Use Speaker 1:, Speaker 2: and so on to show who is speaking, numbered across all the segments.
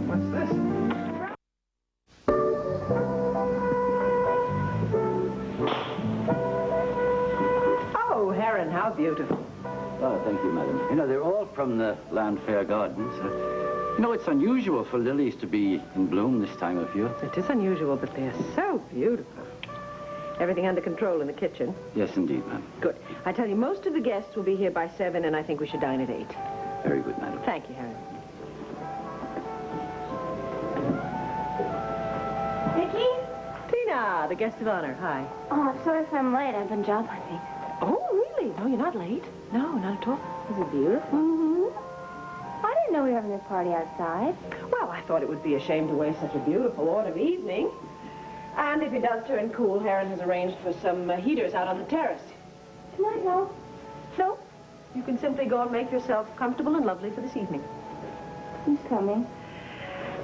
Speaker 1: What's this? Oh, Heron, how beautiful.
Speaker 2: Oh, thank you, madam. You know, they're all from the Land Fair Gardens. You know, it's unusual for lilies to be in bloom this time of year.
Speaker 1: It is unusual, but they're so beautiful. Everything under control in the kitchen?
Speaker 2: Yes, indeed, ma'am.
Speaker 1: Good. I tell you, most of the guests will be here by 7, and I think we should dine at 8.
Speaker 2: Very good, madam.
Speaker 1: Thank you, Heron.
Speaker 3: Vicky?
Speaker 1: Tina, the guest of honor. Hi.
Speaker 3: Oh, I'm sorry if I'm late. I've been job hunting.
Speaker 1: Oh, really? No, you're not late. No, not at all.
Speaker 3: Is it beautiful? Mm-hmm. I didn't know we were having a party outside.
Speaker 1: Well, I thought it would be a shame to waste such a beautiful autumn evening. And if it does turn cool, Heron has arranged for some heaters out on the terrace.
Speaker 3: Tonight, no?
Speaker 1: No. You can simply go and make yourself comfortable and lovely for this evening.
Speaker 3: Who's coming?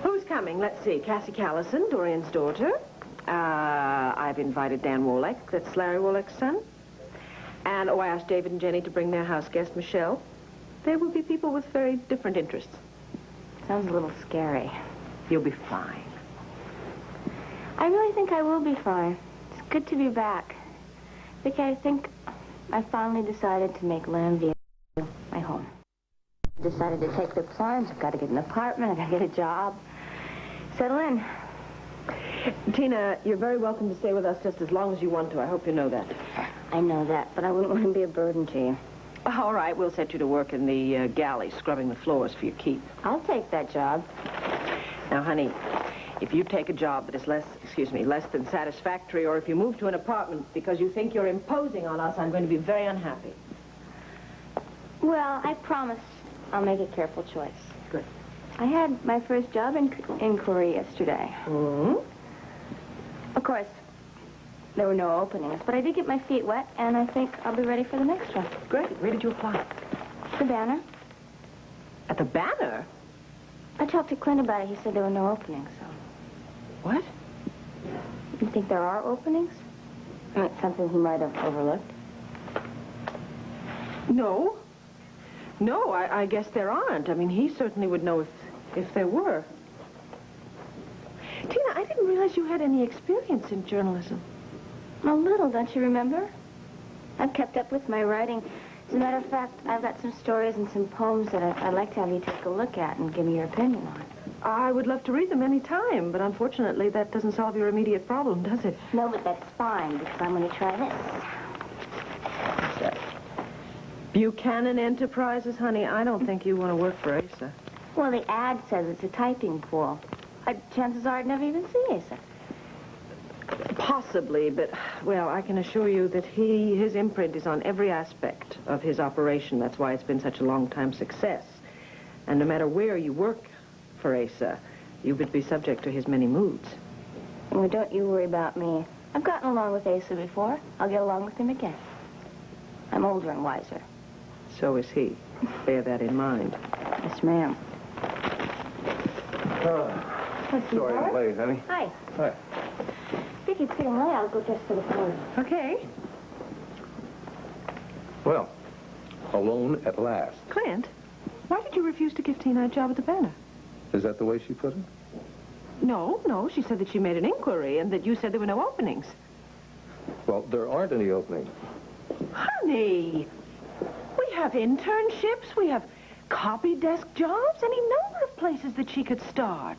Speaker 1: Who's coming? Let's see. Cassie Callison, Dorian's daughter. I've invited Dan Warlick. That's Larry Warlick's son. And, I asked David and Jenny to bring their house guest, Michelle. There will be people with very different interests.
Speaker 3: Sounds a little scary.
Speaker 1: You'll be fine.
Speaker 3: I really think I will be fine. It's good to be back. Vicky, I think I finally decided to make Landview my home. I decided to take the plunge. I've got to get an apartment. I've got to get a job. Settle in.
Speaker 1: Tina, you're very welcome to stay with us just as long as you want to. I hope you know that.
Speaker 3: I know that, but I wouldn't want to be a burden to you.
Speaker 1: All right, we'll set you to work in the galley, scrubbing the floors for your keep.
Speaker 3: I'll take that job.
Speaker 1: Now, honey, if you take a job that is less than satisfactory, or if you move to an apartment because you think you're imposing on us, I'm going to be very unhappy.
Speaker 3: Well, I promise I'll make a careful choice.
Speaker 1: Good.
Speaker 3: I had my first job inquiry yesterday.
Speaker 1: Mm-hmm.
Speaker 3: Of course, there were no openings, but I did get my feet wet, and I think I'll be ready for the next one.
Speaker 1: Great. Where did you apply?
Speaker 3: The Banner.
Speaker 1: At the Banner?
Speaker 3: I talked to Clint about it. He said there were no openings, so...
Speaker 1: What?
Speaker 3: You think there are openings? It's something he might have overlooked.
Speaker 1: No. No, I guess there aren't. I mean, he certainly would know if there were. Tina, I didn't realize you had any experience in journalism.
Speaker 3: A little, don't you remember? I've kept up with my writing. As a matter of fact, I've got some stories and some poems that I'd like to have you take a look at and give me your opinion on.
Speaker 1: I would love to read them any time, but unfortunately that doesn't solve your immediate problem, does it?
Speaker 3: No, but that's fine, because I'm going to try this.
Speaker 1: What's that? Buchanan Enterprises, honey, I don't think you want to work for Asa.
Speaker 3: Well, the ad says it's a typing pool. Chances are I'd never even see Asa.
Speaker 1: Possibly, but, well, I can assure you that his imprint is on every aspect of his operation. That's why it's been such a long-time success. And no matter where you work for Asa, you would be subject to his many moods.
Speaker 3: Well, don't you worry about me. I've gotten along with Asa before. I'll get along with him again. I'm older and wiser.
Speaker 1: So is he. Bear that in mind.
Speaker 3: Yes, ma'am.
Speaker 4: Sorry I'm late, honey.
Speaker 3: Hi.
Speaker 4: Hi.
Speaker 3: Vicky, it's getting late. I'll go just to the phone.
Speaker 1: Okay.
Speaker 4: Well, alone at last.
Speaker 1: Clint, why did you refuse to give Tina a job at the Banner?
Speaker 4: Is that the way she put it?
Speaker 1: No. She said that she made an inquiry and that you said there were no openings.
Speaker 4: Well, there aren't any openings.
Speaker 1: Honey, we have internships. We have copy desk jobs. Any number of places that she could start.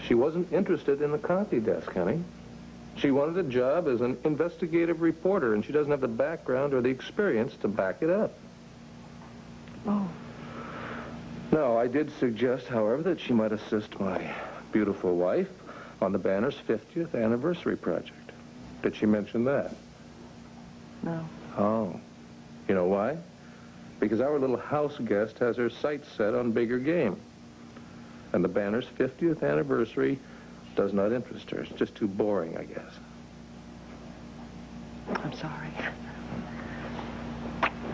Speaker 4: She wasn't interested in the copy desk, honey. She wanted a job as an investigative reporter, and she doesn't have the background or the experience to back it up.
Speaker 1: Oh.
Speaker 4: No, I did suggest, however, that she might assist my beautiful wife on the Banner's 50th anniversary project. Did she mention that?
Speaker 1: No.
Speaker 4: Oh. You know why? Because our little house guest has her sights set on bigger game. And the Banner's 50th anniversary does not interest her. It's just too boring, I guess.
Speaker 1: I'm sorry.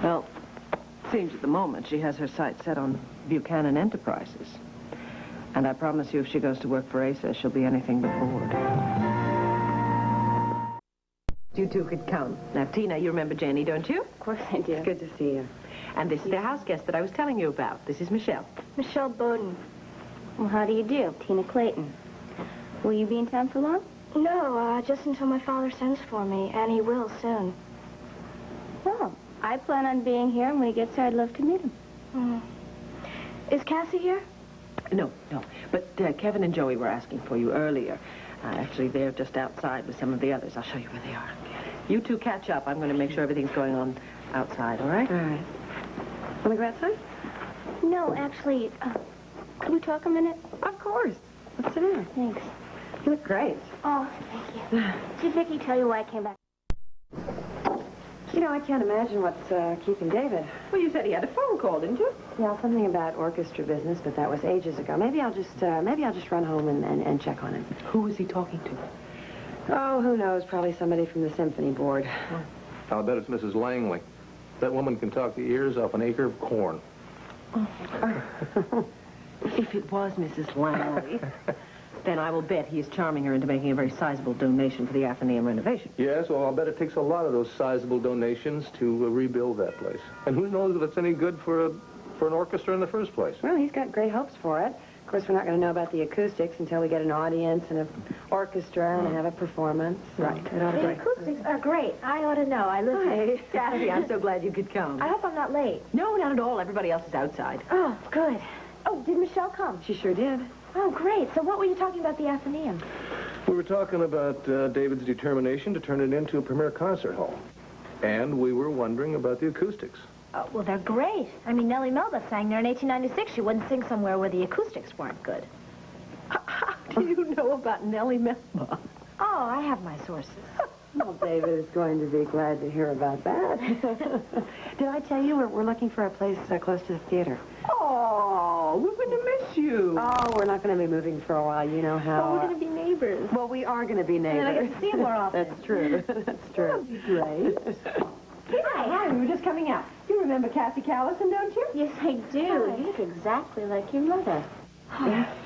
Speaker 1: Well, it seems at the moment she has her sights set on Buchanan Enterprises. And I promise you, if she goes to work for Asa, she'll be anything but bored. You two could come. Now, Tina, you remember Jenny, don't you?
Speaker 3: Of course I do.
Speaker 1: It's good to see you. And this is the house guest that I was telling you about. This is Michelle.
Speaker 3: Michelle Bowden. Well, how do you do? Tina Clayton. Will you be in town for long?
Speaker 5: No, just until my father sends for me, and he will soon.
Speaker 3: Well, I plan on being here, and when he gets here, I'd love to meet him.
Speaker 5: Is Cassie here?
Speaker 1: No. But Kevin and Joey were asking for you earlier. Actually, they're just outside with some of the others. I'll show you where they are. You two catch up. I'm going to make sure everything's going on outside, all right?
Speaker 6: All right. Want to go outside?
Speaker 3: No, actually, could we talk a minute?
Speaker 6: Of course. Let's sit down.
Speaker 3: Thanks.
Speaker 6: You look great.
Speaker 3: Oh, thank you. Did Vicky tell you why I came back?
Speaker 6: You know, I can't imagine what's keeping David.
Speaker 1: Well, you said he had a phone call, didn't you?
Speaker 6: Yeah, something about orchestra business, but that was ages ago. Maybe I'll just run home and check on him.
Speaker 1: Who was he talking to?
Speaker 6: Oh, who knows? Probably somebody from the symphony board.
Speaker 4: I'll bet it's Mrs. Langley. That woman can talk the ears off an acre of corn.
Speaker 1: If it was Mrs. Langley, then I will bet he is charming her into making a very sizable donation for the Athenaeum renovation.
Speaker 4: Yes, well, I'll bet it takes a lot of those sizable donations to rebuild that place. And who knows if it's any good for an orchestra in the first place.
Speaker 6: Well, he's got great hopes for it. Of course, we're not going to know about the acoustics until we get an audience and an orchestra and have a performance.
Speaker 1: Right.
Speaker 6: It ought to
Speaker 5: The
Speaker 6: be.
Speaker 5: acoustics are great. I ought to know. I live here.
Speaker 1: Hey, Kathy, I'm so glad you could come.
Speaker 5: I hope I'm not late.
Speaker 1: No, not at all. Everybody else is outside.
Speaker 5: Oh, good. Oh, did Michelle come?
Speaker 6: She sure did.
Speaker 5: Oh, great. So what were you talking about the Athenaeum?
Speaker 4: We were talking about David's determination to turn it into a premier concert hall. And we were wondering about the acoustics.
Speaker 5: Oh, well, they're great. I mean, Nellie Melba sang there in 1896. She wouldn't sing somewhere where the acoustics weren't good.
Speaker 1: How do you know about Nellie Melba?
Speaker 5: Oh, I have my sources.
Speaker 6: Well, David is going to be glad to hear about that. Did I tell you we're looking for a place close to the theater?
Speaker 1: Oh, we're going to miss you.
Speaker 6: Oh, we're not going to be moving for a while. You know how...
Speaker 5: Oh, we're going to be neighbors.
Speaker 6: Well, we are going to be neighbors.
Speaker 5: And I get to see him more often.
Speaker 6: That's true. That's true.
Speaker 1: Great. Hi, we were just coming out. You remember Cassie Callison, don't you?
Speaker 3: Yes, I do. You look exactly like your mother.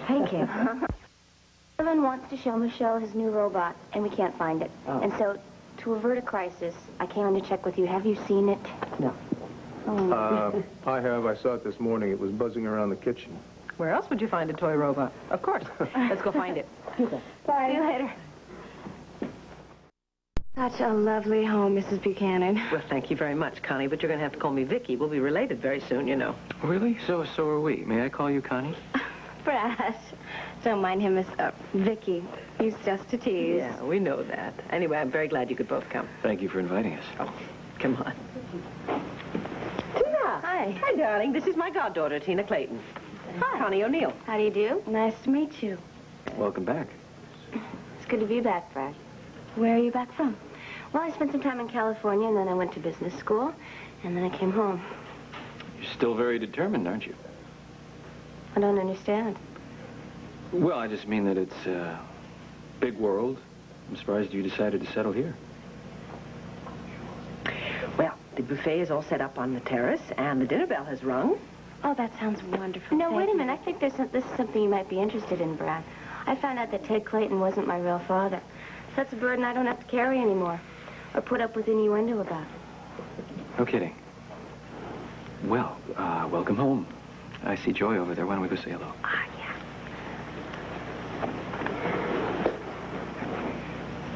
Speaker 5: Thank you.
Speaker 3: Kevin wants to show Michelle his new robot, and we can't find it.
Speaker 1: Oh.
Speaker 3: And so, to avert a crisis, I came in to check with you. Have you seen it?
Speaker 1: No.
Speaker 3: Oh,
Speaker 4: I have. I saw it this morning. It was buzzing around the kitchen.
Speaker 1: Where else would you find a toy robot? Of course. Let's go find it.
Speaker 3: Bye. See you later.
Speaker 6: Such a lovely home, Mrs. Buchanan.
Speaker 1: Well, thank you very much, Connie, but you're going to have to call me Vicky. We'll be related very soon, you know.
Speaker 2: Really? So are we. May I call you Connie?
Speaker 3: Brash. Don't mind him, Miss Vicky. He's just a tease.
Speaker 1: Yeah, we know that. Anyway, I'm very glad you could both come.
Speaker 2: Thank you for inviting us.
Speaker 1: Oh, come on. Tina!
Speaker 3: Hi.
Speaker 1: Hi, darling. This is my goddaughter, Tina Clayton. Hi. Connie O'Neill.
Speaker 3: How do you do? Nice to meet you.
Speaker 2: Welcome back.
Speaker 3: It's good to be back, Brad. Where are you back from? Well, I spent some time in California, and then I went to business school, and then I came home.
Speaker 2: You're still very determined, aren't you?
Speaker 3: I don't understand.
Speaker 2: Well, I just mean that it's a big world. I'm surprised you decided to settle here.
Speaker 1: Well, the buffet is all set up on the terrace, and the dinner bell has rung.
Speaker 3: Oh, that sounds wonderful. No, wait a minute. I think this is something you might be interested in, Brad. I found out that Ted Clayton wasn't my real father. That's a burden I don't have to carry anymore, or put up with innuendo about.
Speaker 2: No kidding. Well, welcome home. I see Joy over there. Why don't we go say hello?
Speaker 3: Ah, yeah.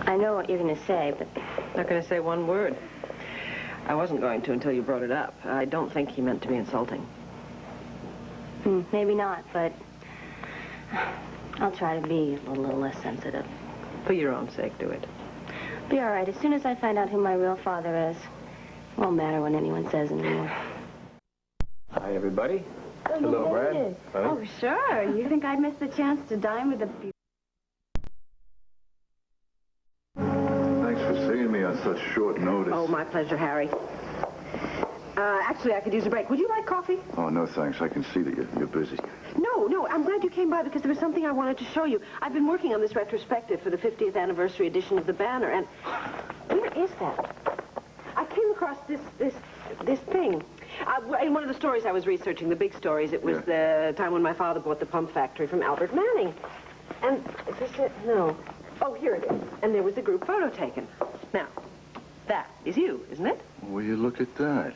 Speaker 3: I know what you're going to say, but...
Speaker 1: Not going to say one word. I wasn't going to until you brought it up. I don't think he meant to be insulting.
Speaker 3: Maybe not, but... I'll try to be a little less sensitive.
Speaker 1: For your own sake, do it.
Speaker 3: Be all right. As soon as I find out who my real father is, it won't matter what anyone says anymore.
Speaker 4: Hi, everybody. Hello, Brad.
Speaker 6: Oh, sure. You think I'd miss the chance to dine with the...
Speaker 7: Thanks for seeing me on such short notice.
Speaker 1: Oh, my pleasure, Harry. Actually, I could use a break. Would you like coffee?
Speaker 7: Oh, no, thanks. I can see that you're busy.
Speaker 1: No, I'm glad you came by because there was something I wanted to show you. I've been working on this retrospective for the 50th anniversary edition of the Banner, and where is that? I came across this thing. In one of the stories I was researching, the big stories, it was the time when my father bought the pump factory from Albert Manning. And is this it? No. Oh, here it is. And there was a group photo taken. Now, That is you, isn't it?
Speaker 7: Will you look at that?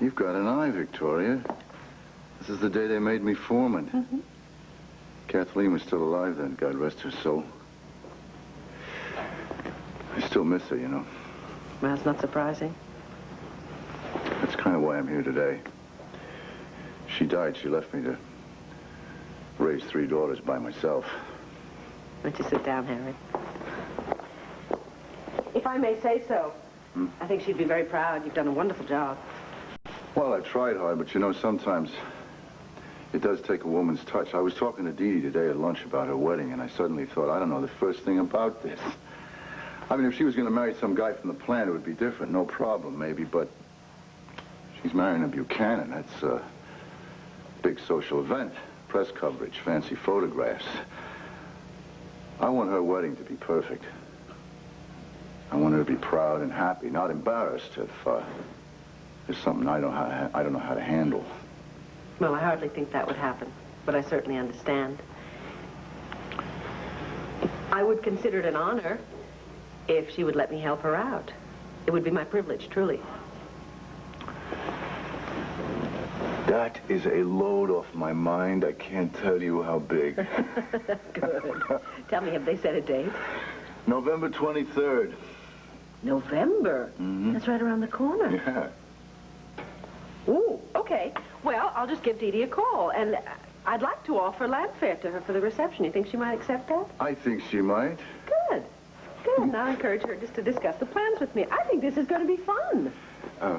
Speaker 7: You've got an eye, Victoria. This is the day they made me foreman.
Speaker 1: Mm-hmm.
Speaker 7: Kathleen was still alive then, God rest her soul. I still miss her, you know.
Speaker 1: Well, that's not surprising.
Speaker 7: That's kind of why I'm here today. She died. She left me to raise 3 daughters by myself.
Speaker 1: Why don't you sit down, Harry? If I may say so, I think she'd be very proud. You've done a wonderful job.
Speaker 7: Well, I tried hard, but you know, sometimes it does take a woman's touch. I was talking to Dee today at lunch about her wedding, and I suddenly thought, I don't know the first thing about this. I mean, if she was going to marry some guy from the plant, it would be different. No problem, maybe, but she's marrying a Buchanan. That's a big social event. Press coverage, fancy photographs. I want her wedding to be perfect. I want her to be proud and happy, not embarrassed if there's something I don't know how to handle.
Speaker 1: Well, I hardly think that would happen, but I certainly understand. I would consider it an honor if she would let me help her out. It would be my privilege, truly.
Speaker 7: That is a load off my mind. I can't tell you how big.
Speaker 1: That's good. Tell me, have they set a date?
Speaker 7: November 23rd.
Speaker 1: November?
Speaker 7: Mm-hmm.
Speaker 1: That's right around the corner.
Speaker 7: Yeah.
Speaker 1: Ooh, okay. Well, I'll just give Dee Dee a call, and I'd like to offer land fare to her for the reception. You think she might accept that?
Speaker 7: I think she might.
Speaker 1: Good. Good. And I'll encourage her just to discuss the plans with me. I think this is going to be fun.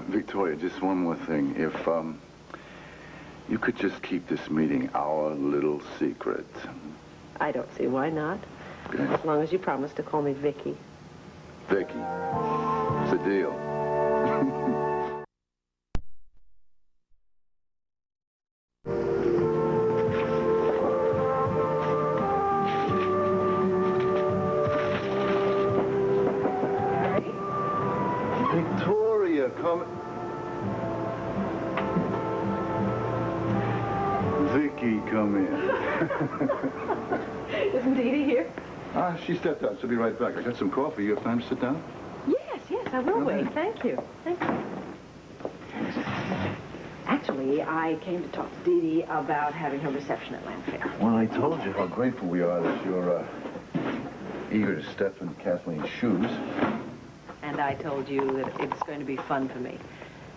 Speaker 7: Victoria, just one more thing. If, you could just keep this meeting our little secret.
Speaker 1: I don't see why not.
Speaker 7: Okay.
Speaker 1: As long as you promise to call me Vicky.
Speaker 7: Vicky, it's a deal. Victoria, come. Vicky, come in.
Speaker 1: Isn't Dee Dee here?
Speaker 7: She stepped out. She'll be right back. I got some coffee. You have time to sit down?
Speaker 1: Yes, I will wait. Thank you. Thank you. Actually, I came to talk to Dee Dee about having her reception at Landfair.
Speaker 7: Well, I told you how grateful we are that you're eager to step in Kathleen's shoes.
Speaker 1: And I told you that it's going to be fun for me.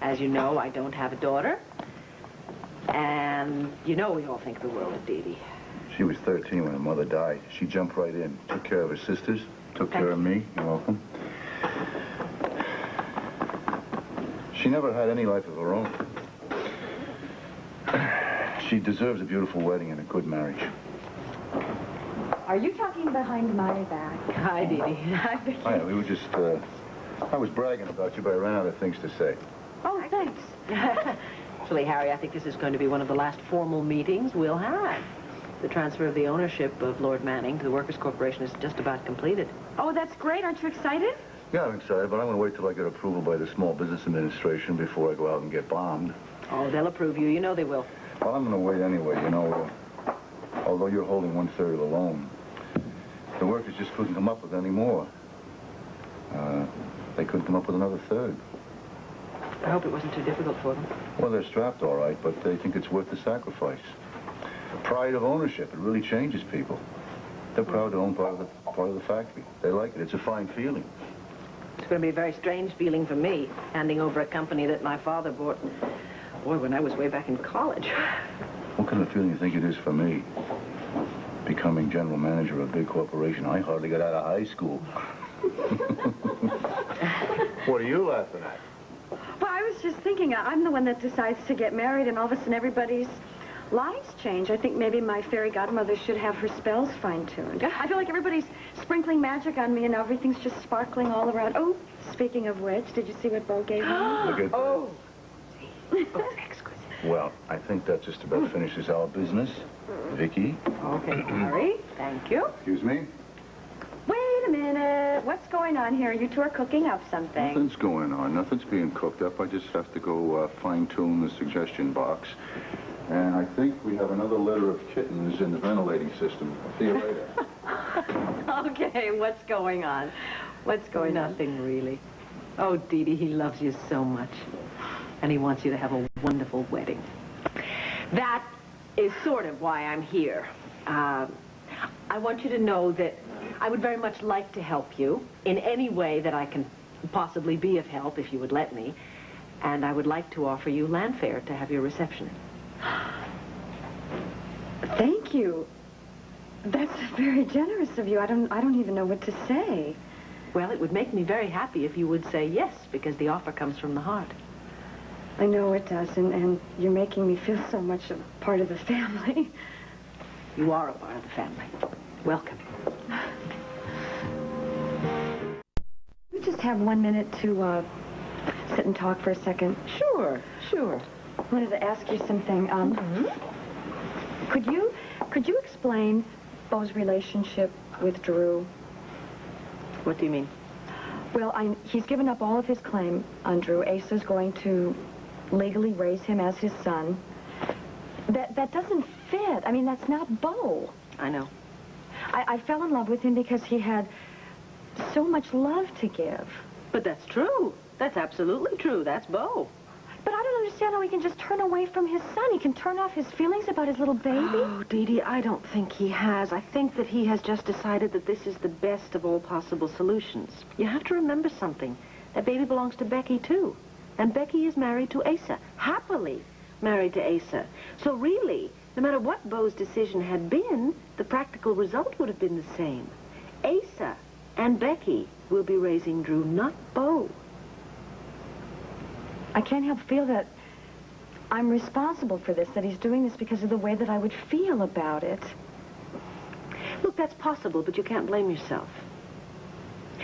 Speaker 1: As you know, I don't have a daughter. And you know we all think the world of Dee Dee.
Speaker 7: She was 13 when her mother died. She jumped right in, took care of her sisters, took care of me. You're welcome. She never had any life of her own. She deserves a beautiful wedding and a good marriage.
Speaker 8: Are you talking behind my back?
Speaker 1: Hi, Dee Dee. Hi, Vicky.
Speaker 7: Hi, we were just, I was bragging about you, but I ran out of things to say.
Speaker 8: Oh, thanks.
Speaker 1: Actually, Harry, I think this is going to be one of the last formal meetings we'll have. The transfer of the ownership of Lord Manning to the Workers' Corporation is just about completed.
Speaker 8: Oh, that's great. Aren't you excited?
Speaker 7: Yeah, I'm excited, but I'm going to wait till I get approval by the Small Business Administration before I go out and get bombed.
Speaker 1: Oh, they'll approve you. You know they will.
Speaker 7: Well, I'm going to wait anyway, you know. Although you're holding 1/3 of the loan, the workers just couldn't come up with any more. They couldn't come up with another third.
Speaker 1: I hope it wasn't too difficult for them.
Speaker 7: Well, they're strapped all right, but they think it's worth the sacrifice. Pride of ownership, it really changes people. They're proud to own part of the factory. They like it. It's a fine feeling.
Speaker 1: It's going to be a very strange feeling for me, handing over a company that my father bought, boy, when I was way back in college.
Speaker 7: What kind of feeling do you think it is for me? Becoming general manager of a big corporation. I hardly got out of high school. What are you laughing at?
Speaker 8: Well, I was just thinking, I'm the one that decides to get married, and all of a sudden everybody's lives change. I think maybe my fairy godmother should have her spells fine-tuned. I feel like everybody's sprinkling magic on me, and everything's just sparkling all around. Oh, speaking of which, did you see what Bo gave me?
Speaker 7: Look at
Speaker 1: Oh, exquisite.
Speaker 7: Well, I think that just about finishes our business. Vicky?
Speaker 1: Okay, Harry, thank you.
Speaker 7: Excuse me?
Speaker 8: Wait a minute. What's going on here? You two are cooking up something.
Speaker 7: Nothing's going on. Nothing's being cooked up. I just have to go fine-tune the suggestion box. And I think we have another litter of kittens in the ventilating system. I'll see you later.
Speaker 8: Okay, what's going on? What's going on?
Speaker 1: Nothing really. Oh, Dee Dee, he loves you so much. And he wants you to have a wonderful wedding. That is sort of why I'm here. I want you to know that I would very much like to help you in any way that I can possibly be of help, if you would let me. And I would like to offer you land fare to have your reception.
Speaker 8: Thank you. That's very generous of you. I don't even know what to say.
Speaker 1: Well, it would make me very happy if you would say yes, because the offer comes from the heart.
Speaker 8: I know it does, and you're making me feel so much a part of the family.
Speaker 1: You are a part of the family. Welcome.
Speaker 8: We just have 1 minute to sit and talk for a second.
Speaker 1: Sure, sure.
Speaker 8: I wanted to ask you something. Could you explain Beau's relationship with Drew?
Speaker 1: What do you mean?
Speaker 8: Well, he's given up all of his claim on Drew. Asa's going to legally raise him as his son. That doesn't fit. I mean, that's not Beau.
Speaker 1: I know.
Speaker 8: I fell in love with him because he had so much love to give.
Speaker 1: But that's true. That's absolutely true. That's Beau.
Speaker 8: But I don't understand how he can just turn away from his son. He can turn off his feelings about his little baby.
Speaker 1: Oh, Dee Dee, I don't think he has. I think that he has just decided that this is the best of all possible solutions. You have to remember something. That baby belongs to Becky, too. And Becky is married to Asa. Happily married to Asa. So really, no matter what Beau's decision had been, the practical result would have been the same. Asa and Becky will be raising Drew, not Beau.
Speaker 8: I can't help feel that I'm responsible for this, that he's doing this because of the way that I would feel about it.
Speaker 1: Look, that's possible, but you can't blame yourself.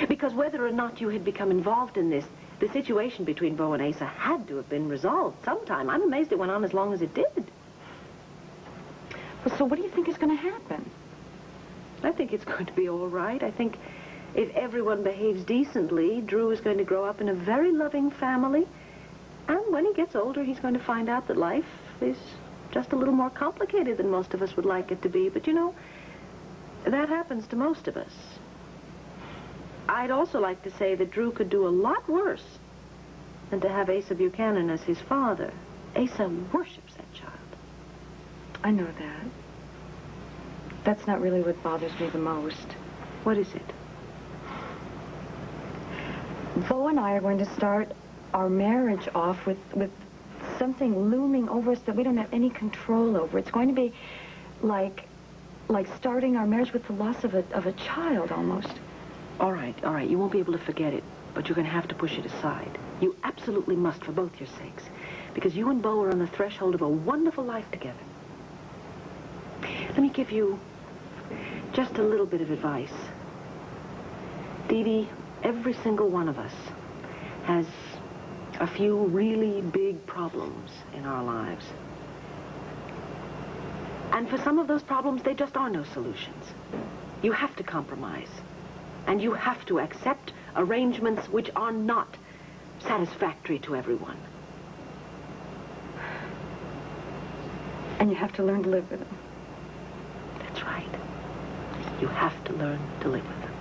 Speaker 1: Because whether or not you had become involved in this, the situation between Beau and Asa had to have been resolved sometime. I'm amazed it went on as long as it did.
Speaker 8: Well, so what do you think is going to happen?
Speaker 1: I think it's going to be all right. I think if everyone behaves decently, Drew is going to grow up in a very loving family. And when he gets older, he's going to find out that life is just a little more complicated than most of us would like it to be. But, you know, that happens to most of us. I'd also like to say that Drew could do a lot worse than to have Asa Buchanan as his father. Asa worships that child.
Speaker 8: I know that. That's not really what bothers me the most.
Speaker 1: What is it?
Speaker 8: Beau and I are going to start our marriage off with something looming over us that we don't have any control over. It's going to be like starting our marriage with the loss of a child, almost.
Speaker 1: All right. You won't be able to forget it, but you're going to have to push it aside. You absolutely must, for both your sakes, because you and Beau are on the threshold of a wonderful life together. Let me give you just a little bit of advice. Dee Dee, every single one of us has a few really big problems in our lives. And for some of those problems, there just are no solutions. You have to compromise. And you have to accept arrangements which are not satisfactory to everyone.
Speaker 8: And you have to learn to live with them.
Speaker 1: That's right. You have to learn to live with them.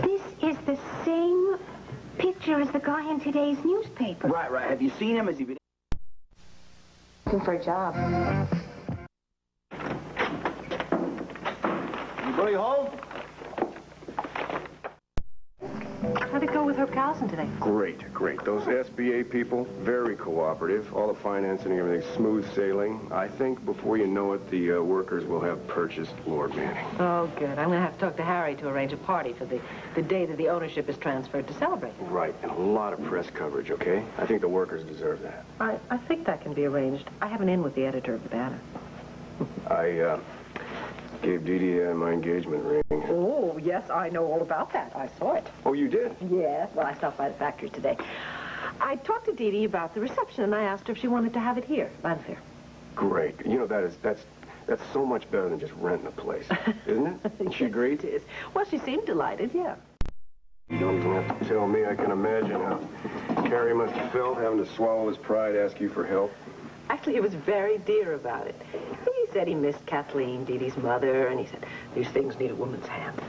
Speaker 3: This is the same picture as the guy in today's newspaper.
Speaker 9: Right. Have you seen him? Has he been
Speaker 3: Looking for a job.
Speaker 9: Anybody home?
Speaker 1: How'd it go with Herb Carlson today?
Speaker 10: Great. Those SBA people, very cooperative. All the financing and everything, smooth sailing. I think before you know it, the workers will have purchased Lord Manning.
Speaker 1: Oh, good. I'm going to have to talk to Harry to arrange a party for the day that the ownership is transferred to celebrate.
Speaker 10: Right, and a lot of press coverage, okay? I think the workers deserve that.
Speaker 1: I think that can be arranged. I have an in with the editor of the Banner.
Speaker 10: I gave Dee Dee my engagement ring.
Speaker 1: Oh, yes, I know all about that. I saw it.
Speaker 10: Oh, you did?
Speaker 1: Yes. Well, I stopped by the factory today. I talked to Dee Dee about the reception, and I asked her if she wanted to have it here, Lanfair.
Speaker 10: Great. You know, that's so much better than just renting a place, isn't it? She agreed?
Speaker 1: It is. Well, she seemed delighted, yeah.
Speaker 10: You don't even have to tell me. I can imagine how Carrie must have felt having to swallow his pride, ask you for help.
Speaker 1: Actually, he was very dear about it. said he missed Kathleen, Dee Dee's mother, and he said these things need a woman's hand.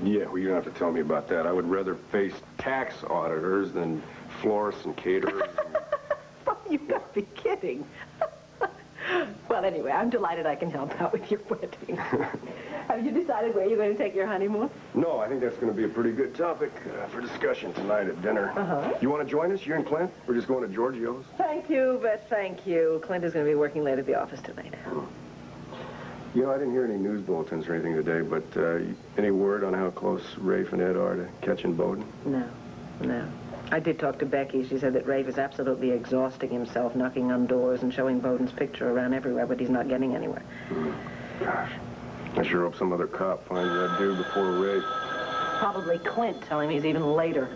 Speaker 10: Yeah, well, you don't have to tell me about that. I would rather face tax auditors than florists and caterers.
Speaker 1: Oh, you've got to be kidding. Well, anyway, I'm delighted I can help out with your wedding. Have you decided where you're going to take your honeymoon?
Speaker 10: No, I think that's going to be a pretty good topic for discussion tonight at dinner.
Speaker 1: Uh-huh.
Speaker 10: You want to join us, you and Clint? We're just going to Giorgio's.
Speaker 1: Thank you, but thank you. Clint is going to be working late at the office tonight.
Speaker 10: You know, I didn't hear any news bulletins or anything today, but any word on how close Rafe and Ed are to catching Bowden?
Speaker 1: No. I did talk to Becky. She said that Rafe is absolutely exhausting himself, knocking on doors and showing Bowden's picture around everywhere, but he's not getting anywhere.
Speaker 10: Gosh, I sure hope some other cop finds that dude before Rafe.
Speaker 1: Probably Clint telling me he's even later.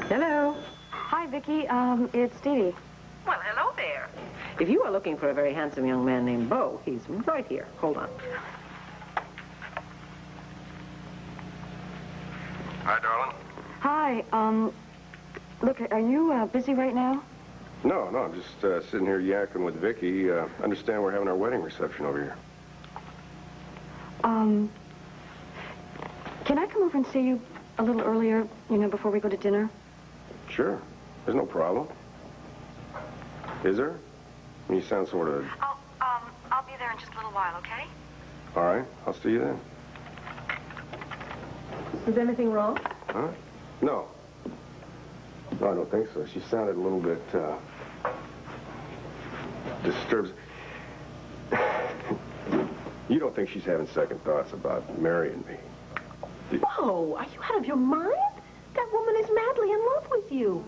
Speaker 1: Hello.
Speaker 8: Hi, Vicky. It's Dee.
Speaker 1: Well, hello there. If you are looking for a very handsome young man named Beau, he's right here. Hold on.
Speaker 10: Hi, darling.
Speaker 8: Hi. Look, are you busy right now?
Speaker 10: No, I'm just sitting here yakking with Vicky. Understand we're having our wedding reception over here.
Speaker 8: Can I come over and see you a little earlier, before we go to dinner?
Speaker 10: Sure. There's no problem. Is there? You sound sort of...
Speaker 8: I'll be there in just a little while, okay?
Speaker 10: All right, I'll see you then.
Speaker 1: Is anything wrong?
Speaker 10: Huh? No. No, I don't think so. She sounded a little bit, disturbed. You don't think she's having second thoughts about marrying me?
Speaker 1: Whoa, are you out of your mind? That woman is madly in love with you.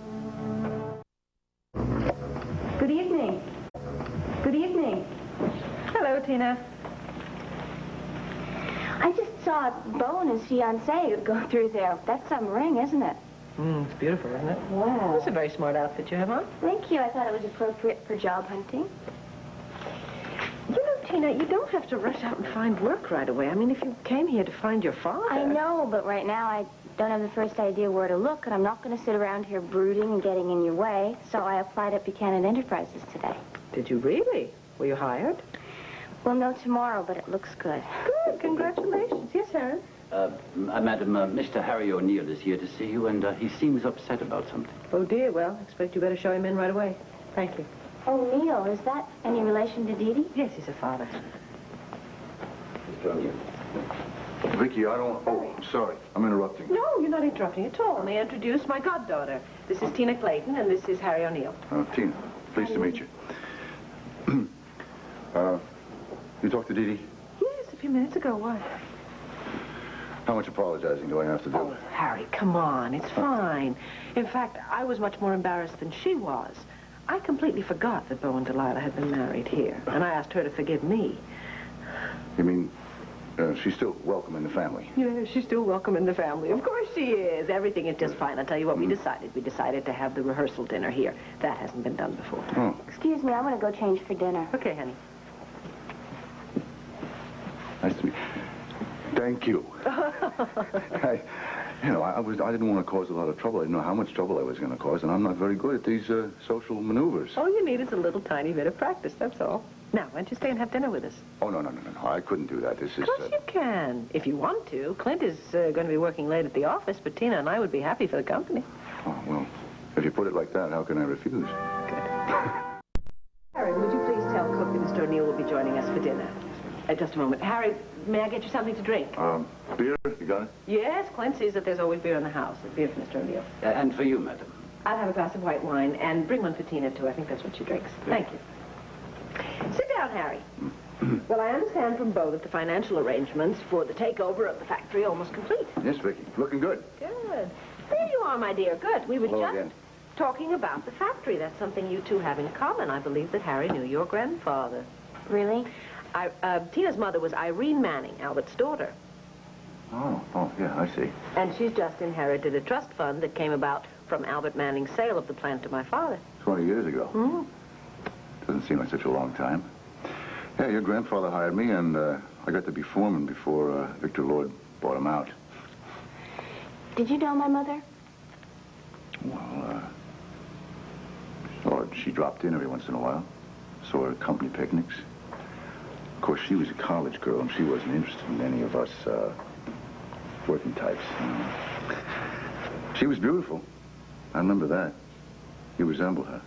Speaker 8: Good evening. Good evening.
Speaker 1: Hello, Tina.
Speaker 3: I just saw Beau and his fiancée go through there. That's some ring, isn't it?
Speaker 1: It's beautiful, isn't it?
Speaker 3: Wow.
Speaker 1: It's a very smart outfit you have on.
Speaker 3: Thank you. I thought it was appropriate for job hunting.
Speaker 1: You know, Tina, you don't have to rush out and find work right away. I mean, if you came here to find your father...
Speaker 3: I know, but right now I don't have the first idea where to look, and I'm not going to sit around here brooding and getting in your way, so I applied at Buchanan Enterprises today.
Speaker 1: Did you really? Were you hired?
Speaker 3: We'll know tomorrow, but it looks good.
Speaker 1: Good. Congratulations. Yes, Harry.
Speaker 2: Madam, Mr. Harry O'Neill is here to see you, and he seems upset about something.
Speaker 1: Oh, dear. Well, I expect you better show him in right away. Thank you.
Speaker 3: O'Neill, is that any relation to Dee Dee?
Speaker 1: Yes, he's a father.
Speaker 2: Mr. O'Neill.
Speaker 7: Vicky, I don't... Oh, I'm sorry. I'm interrupting.
Speaker 1: No, you're not interrupting at all. May I introduce my goddaughter? This is Tina Clayton, and this is Harry O'Neill.
Speaker 7: Tina, pleased to meet you. You talked to Dee Dee?
Speaker 1: Yes, a few minutes ago. Why?
Speaker 7: How much apologizing do I have to do?
Speaker 1: Oh, Harry, come on. It's fine. In fact, I was much more embarrassed than she was. I completely forgot that Beau and Delilah had been married here, and I asked her to forgive me.
Speaker 7: You mean she's still welcome in the family?
Speaker 1: Yeah, she's still welcome in the family. Of course she is. Everything is just fine. I'll tell you what we decided. We decided to have the rehearsal dinner here. That hasn't been done before.
Speaker 7: Oh.
Speaker 3: Excuse me, I'm going to go change for dinner.
Speaker 1: Okay, honey.
Speaker 7: Nice to meet you. Thank you. I didn't want to cause a lot of trouble. I didn't know how much trouble I was going to cause, and I'm not very good at these social maneuvers.
Speaker 1: All you need is a little tiny bit of practice, that's all. Now, why don't you stay and have dinner with us?
Speaker 7: Oh, no. I couldn't do that. This is...
Speaker 1: Of course you can, if you want to. Clint is going to be working late at the office, but Tina and I would be happy for the company.
Speaker 7: Oh, well, if you put it like that, how can I refuse?
Speaker 1: Harry, would you please tell Cook that Mr. O'Neill will be joining us for dinner? Just a moment. Harry, may I get you something to drink?
Speaker 7: Beer? You got it?
Speaker 1: Yes, Clint sees that there's always beer in the house. Beer for Mr. O'Neill.
Speaker 2: And for you, madam.
Speaker 1: I'll have a glass of white wine, and bring one for Tina, too. I think that's what she drinks. Thank you. Sit down, Harry. Well, I understand from Beau that the financial arrangements for the takeover of the factory are almost complete.
Speaker 7: Yes, Vicky. Looking good.
Speaker 1: Good. There you are, my dear. Good. We were
Speaker 7: Hello
Speaker 1: just
Speaker 7: again.
Speaker 1: talking about the factory. That's something you two have in common. I believe that Harry knew your grandfather.
Speaker 3: Really?
Speaker 1: Tina's mother was Irene Manning, Albert's daughter.
Speaker 7: Oh, yeah, I see.
Speaker 1: And she's just inherited a trust fund that came about from Albert Manning's sale of the plant to my father.
Speaker 7: 20 years ago. Doesn't seem like such a long time. Yeah, your grandfather hired me, and I got to be foreman before Victor Lord bought him out.
Speaker 3: Did you know my mother?
Speaker 7: Well, she dropped in every once in a while. Saw her at company picnics. Of course, she was a college girl, and she wasn't interested in any of us, working types. She was beautiful. I remember that. You resemble her.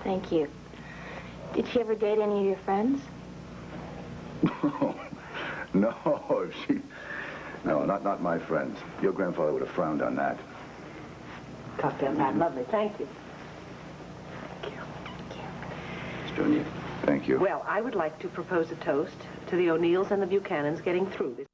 Speaker 3: Thank you. Did she ever date any of your friends?
Speaker 7: No, No, not my friends. Your grandfather would have frowned on that.
Speaker 1: Cocktails are lovely. Thank you.
Speaker 2: Mr. O'Neill.
Speaker 7: Thank you.
Speaker 1: Well, I would like to propose a toast to the O'Neills and the Buchanans getting through this.